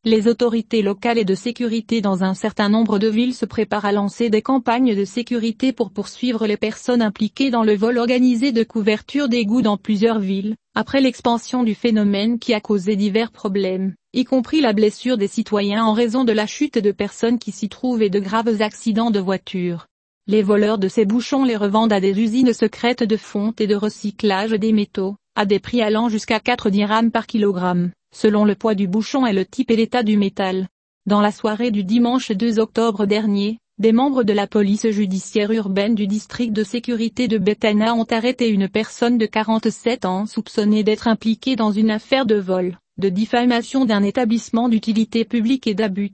Les autorités locales et de sécurité dans un certain nombre de villes se préparent à lancer des campagnes de sécurité pour poursuivre les personnes impliquées dans le vol organisé de couverture d'égouts dans plusieurs villes, après l'expansion du phénomène qui a causé divers problèmes, y compris la blessure des citoyens en raison de la chute de personnes qui s'y trouvent et de graves accidents de voiture. Les voleurs de ces bouchons les revendent à des usines secrètes de fonte et de recyclage des métaux, à des prix allant jusqu'à 4 dirhams par kilogramme, selon le poids du bouchon et le type et l'état du métal. Dans la soirée du dimanche 2 octobre dernier, des membres de la police judiciaire urbaine du district de sécurité de Betana ont arrêté une personne de 47 ans soupçonnée d'être impliquée dans une affaire de vol, de diffamation d'un établissement d'utilité publique et d'abus.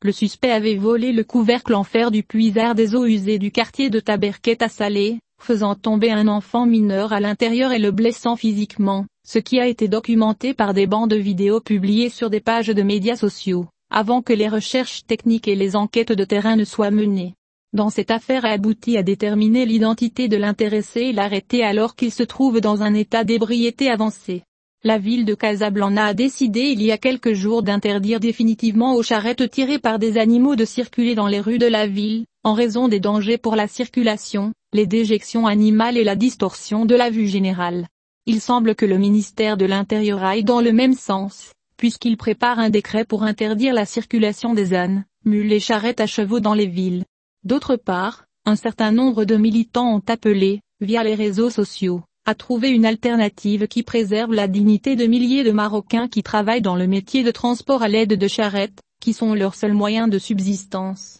Le suspect avait volé le couvercle en fer du puisard des eaux usées du quartier de Taberket à Salé, faisant tomber un enfant mineur à l'intérieur et le blessant physiquement, ce qui a été documenté par des bandes vidéo publiées sur des pages de médias sociaux, avant que les recherches techniques et les enquêtes de terrain ne soient menées. Dans cette affaire a abouti à déterminer l'identité de l'intéressé et l'arrêter alors qu'il se trouve dans un état d'ébriété avancé. La ville de Casablanca a décidé il y a quelques jours d'interdire définitivement aux charrettes tirées par des animaux de circuler dans les rues de la ville, en raison des dangers pour la circulation, les déjections animales et la distorsion de la vue générale. Il semble que le ministère de l'Intérieur aille dans le même sens, puisqu'il prépare un décret pour interdire la circulation des ânes, mules et charrettes à chevaux dans les villes. D'autre part, un certain nombre de militants ont appelé, via les réseaux sociaux, à trouver une alternative qui préserve la dignité de milliers de Marocains qui travaillent dans le métier de transport à l'aide de charrettes, qui sont leur seul moyen de subsistance.